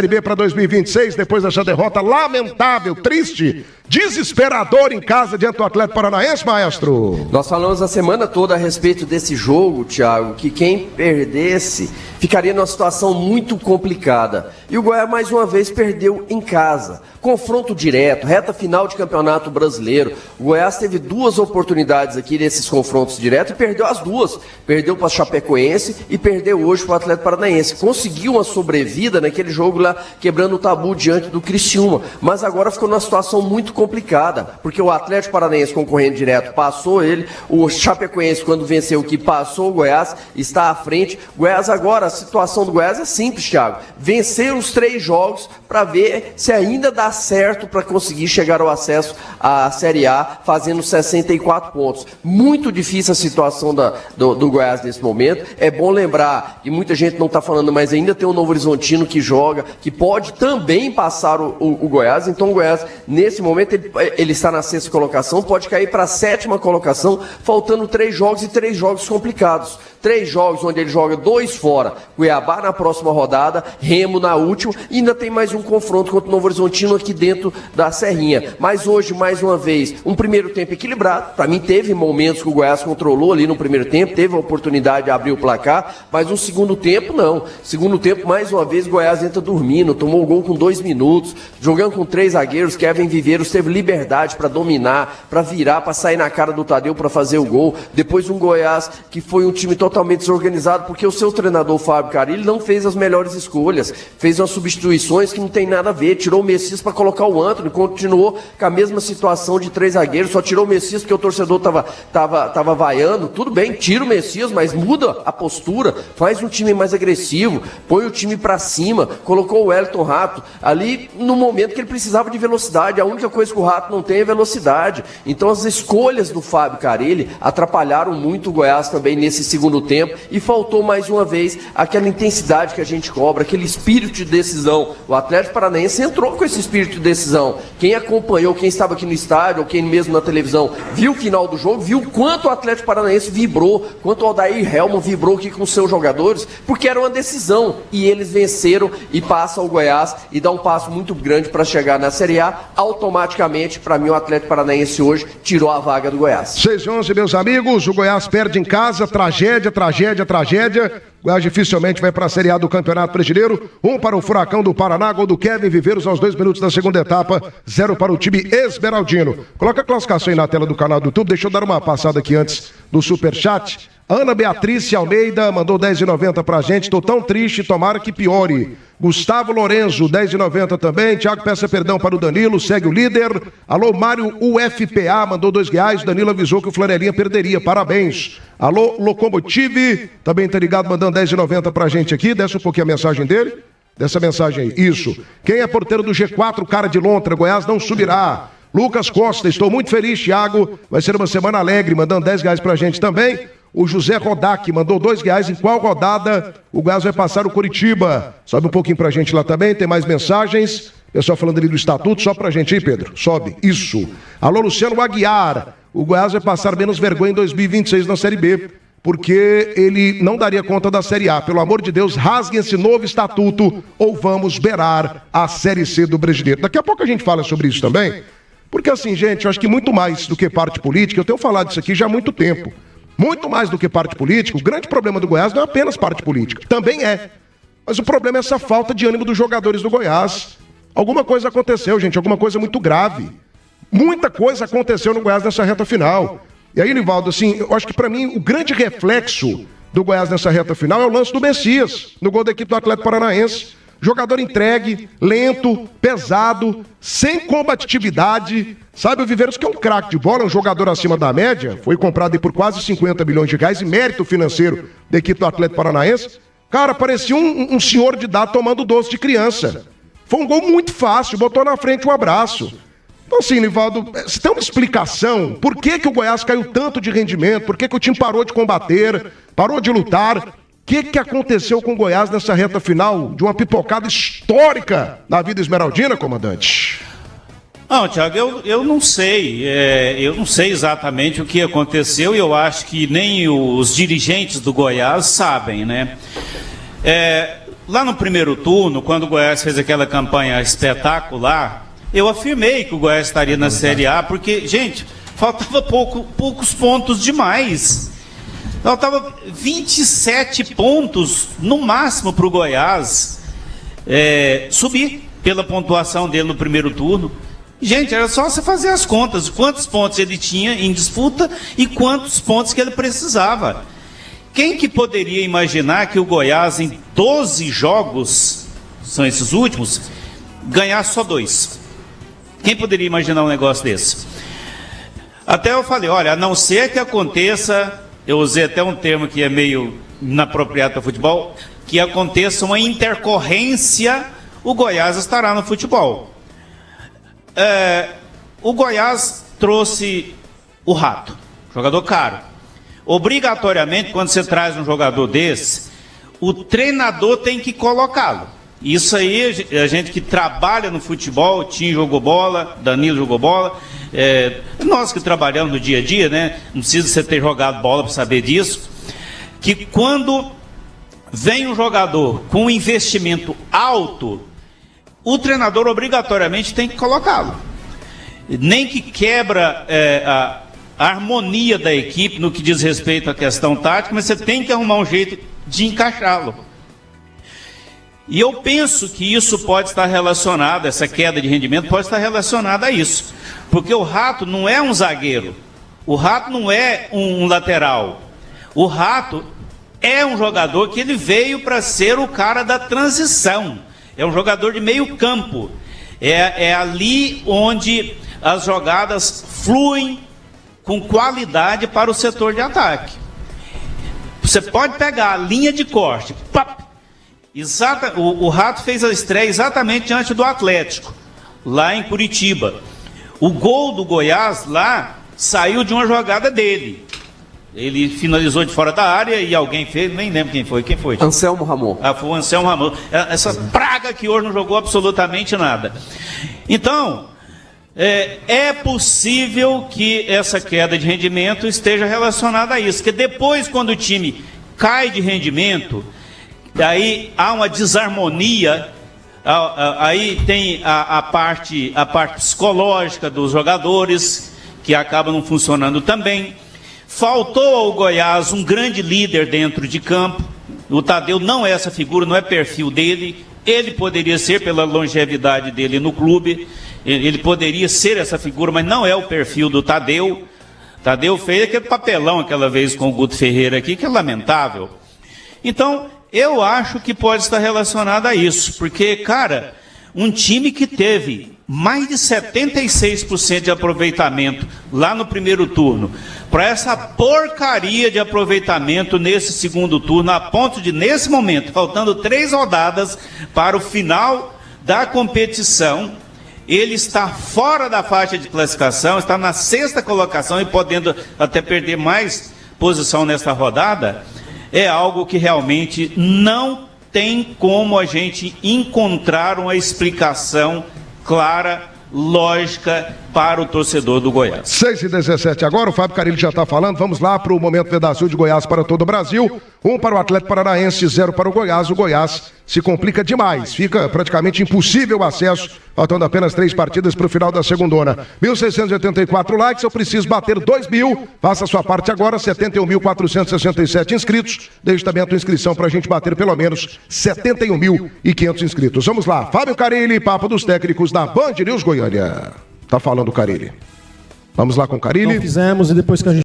Série B para 2026, depois dessa derrota lamentável, triste, desesperador em casa diante do Atlético Paranaense, maestro? Nós falamos a semana toda a respeito desse jogo, Thiago, que quem perdesse ficaria numa situação muito complicada. E o Goiás mais uma vez perdeu em casa. Confronto direto, reta final de Campeonato Brasileiro. O Goiás teve duas oportunidades aqui nesses confrontos diretos e perdeu as duas. Perdeu para a Chapecoense e perdeu hoje para o Atlético Paranaense. Conseguiu uma sobrevida naquele jogo lá, quebrando o tabu diante do Criciúma. Mas agora ficou numa situação muito complicada, porque o Atlético Paranaense concorrendo direto passou ele, o Chapecoense quando venceu o que passou o Goiás, está à frente. Goiás agora, a situação do Goiás é simples, Thiago. Vencer os 3 jogos para ver se ainda dá certo para conseguir chegar ao acesso à Série A, fazendo 64 pontos. Muito difícil a situação do Goiás nesse momento. É bom lembrar, e muita gente não está falando, mas ainda tem o Novo Horizontino que joga, que pode também passar o Goiás. Então o Goiás, nesse momento, ele está na 6ª colocação, pode cair para a 7ª colocação, faltando 3 jogos e 3 jogos complicados. 3 jogos onde ele joga 2 fora, Cuiabá na próxima rodada, Remo na última, e ainda tem mais um confronto contra o Novo Horizontino aqui dentro da Serrinha. Mas hoje, mais uma vez, um primeiro tempo equilibrado. Para mim, teve momentos que o Goiás controlou ali no primeiro tempo, teve a oportunidade de abrir o placar, mas no segundo tempo, não. Segundo tempo, mais uma vez, o Goiás entra dormindo, tomou o gol com 2 minutos, jogando com 3 zagueiros. Kevin Viveiros teve liberdade para dominar, para virar, para sair na cara do Tadeu para fazer o gol. Depois um Goiás que foi um time totalmente desorganizado, porque o seu treinador Fábio Carilli não fez as melhores escolhas, fez umas substituições que não tem nada a ver, tirou o Messias para colocar o Antony, continuou com a mesma situação de 3 zagueiros, só tirou o Messias porque o torcedor tava vaiando. Tudo bem, tira o Messias, mas muda a postura, faz um time mais agressivo, põe o time para cima, colocou o Wellington Rato ali no momento que ele precisava de velocidade. A única coisa que o Rato não tem é velocidade. Então as escolhas do Fábio Carilli atrapalharam muito o Goiás também nesse segundo tempo, e faltou mais uma vez aquela intensidade que a gente cobra, aquele espírito de decisão. O Atlético Paranaense entrou com esse espírito de decisão. Quem acompanhou, quem estava aqui no estádio, ou quem mesmo na televisão, viu o final do jogo, viu quanto o Atlético Paranaense vibrou, quanto o Odair Helman vibrou aqui com seus jogadores, porque era uma decisão, e eles venceram e passam o Goiás e dá um passo muito grande para chegar na Série A. Automaticamente, para mim, o Atlético Paranaense hoje tirou a vaga do Goiás. 6-11, meus amigos, o Goiás perde em casa, tragédia. Goiás dificilmente vai para a Série A do Campeonato Brasileiro. 1 para o Furacão do Paraná, gol do Kevin Viveiros aos 2 minutos da segunda etapa, 0 para o time esmeraldino. Coloca a classificação aí na tela do canal do YouTube. Deixa eu dar uma passada aqui antes do Superchat. Ana Beatriz Almeida mandou 10,90 pra gente. Tô tão triste, tomara que piore. Gustavo Lorenzo, 10,90 também. Thiago, peça perdão para o Danilo, segue o líder. Alô, Mário UFPA, mandou R$2. Danilo avisou que o Flanelinha perderia, parabéns. Alô, Locomotive, também tá ligado, mandando 10,90 pra gente aqui. Desce um pouquinho a mensagem dele. Dessa mensagem aí, isso. Quem é porteiro do G4, cara de lontra, Goiás não subirá. Lucas Costa, estou muito feliz, Thiago. Vai ser uma semana alegre, mandando R$10 pra gente também. O José Rodak mandou R$2. Em qual rodada o Goiás vai passar o Coritiba? Sobe um pouquinho pra gente lá também, tem mais mensagens. Pessoal falando ali do estatuto, só pra gente aí, Pedro. Sobe, isso. Alô, Luciano Aguiar. O Goiás vai passar menos vergonha em 2026 na Série B, porque ele não daria conta da Série A. Pelo amor de Deus, rasguem esse novo estatuto ou vamos beirar a Série C do Brasileiro. Daqui a pouco a gente fala sobre isso também, porque assim, gente, eu acho que muito mais do que parte política, eu tenho falado isso aqui já há muito tempo. Muito mais do que parte política, o grande problema do Goiás não é apenas parte política, também é. Mas o problema é essa falta de ânimo dos jogadores do Goiás. Alguma coisa aconteceu, gente, alguma coisa muito grave. Muita coisa aconteceu no Goiás nessa reta final. E aí, Nivaldo, assim, eu acho que pra mim o grande reflexo do Goiás nessa reta final é o lance do Messias, no gol da equipe do Atlético Paranaense. Jogador entregue, lento, pesado, sem combatividade. Sabe, o Viveiros, que é um craque de bola, um jogador acima da média, foi comprado aí por quase 50 milhões de reais, e mérito financeiro da equipe do Atlético Paranaense. Cara, parecia um senhor de idade tomando doce de criança. Foi um gol muito fácil, botou na frente um abraço. Então assim, Nivaldo, você tem uma explicação? Por que o Goiás caiu tanto de rendimento? Por que o time parou de combater, parou de lutar? O que aconteceu com o Goiás nessa reta final de uma pipocada histórica na vida esmeraldina, comandante? Não, Thiago, eu não sei. Eu não sei exatamente o que aconteceu e eu acho que nem os dirigentes do Goiás sabem, né? lá no primeiro turno, quando o Goiás fez aquela campanha espetacular, eu afirmei que o Goiás estaria na Série A, porque, gente, faltava poucos pontos demais. Faltava 27 pontos, no máximo, para o Goiás subir pela pontuação dele no primeiro turno. Gente, era só você fazer as contas, quantos pontos ele tinha em disputa e quantos pontos que ele precisava. Quem que poderia imaginar que o Goiás, em 12 jogos, são esses últimos, ganhar só 2? Quem poderia imaginar um negócio desse? Até eu falei, olha, a não ser que aconteça, eu usei até um termo que é meio inapropriado para futebol, que aconteça uma intercorrência, o Goiás estará no futebol. O Goiás trouxe o Rato, jogador caro. Obrigatoriamente, quando você traz um jogador desse, o treinador tem que colocá-lo. Isso aí, a gente que trabalha no futebol, o Tim jogou bola, Danilo jogou bola, nós que trabalhamos no dia a dia, né? Não precisa você ter jogado bola para saber disso, que quando vem um jogador com um investimento alto, o treinador obrigatoriamente tem que colocá-lo. Nem que quebra a harmonia da equipe no que diz respeito à questão tática, mas você tem que arrumar um jeito de encaixá-lo. E eu penso que isso pode estar relacionado, essa queda de rendimento pode estar relacionada a isso. Porque o Rato não é um zagueiro, o Rato não é um lateral, o Rato é um jogador que ele veio para ser o cara da transição. É um jogador de meio campo. É ali onde as jogadas fluem com qualidade para o setor de ataque. Você pode pegar a linha de corte. O Rato fez a estreia exatamente diante do Atlético, lá em Curitiba. O gol do Goiás lá saiu de uma jogada dele. Ele finalizou de fora da área e alguém fez, nem lembro quem foi. Quem foi? Anselmo Ramon. Foi o Anselmo Ramon. Essa praga que hoje não jogou absolutamente nada. Então, é possível que essa queda de rendimento esteja relacionada a isso. Porque depois, quando o time cai de rendimento, daí há uma desarmonia, aí tem a parte psicológica dos jogadores, que acaba não funcionando também. Faltou ao Goiás um grande líder dentro de campo. O Tadeu não é essa figura, não é perfil dele. Ele poderia ser pela longevidade dele no clube. Ele poderia ser essa figura, mas não é o perfil do Tadeu. Tadeu fez aquele papelão aquela vez com o Guto Ferreira aqui, que é lamentável. Então, eu acho que pode estar relacionado a isso. Porque, cara, um time que teve mais de 76% de aproveitamento lá no primeiro turno, para essa porcaria de aproveitamento nesse segundo turno, a ponto de, nesse momento, faltando 3 rodadas para o final da competição, ele está fora da faixa de classificação, está na 6ª colocação e podendo até perder mais posição nesta rodada, é algo que realmente não tem como a gente encontrar uma explicação clara, lógica para o torcedor do Goiás. 6h17 agora, o Fábio Carilli já está falando. Vamos lá para o Momento Pedaço de Goiás para todo o Brasil. 1 para o Atlético Paranaense, 0 para o Goiás. O Goiás se complica demais. Fica praticamente impossível o acesso, faltando apenas 3 partidas para o final da segundona. 1.684 likes, eu preciso bater 2.000. Faça a sua parte agora, 71.467 inscritos. Deixe também a tua inscrição para a gente bater pelo menos 71.500 inscritos. Vamos lá, Fábio Carilli, papo dos técnicos da Band News Goiânia. Tá falando o Carilli. Vamos lá com o Carilli. Então fizemos e depois que a gente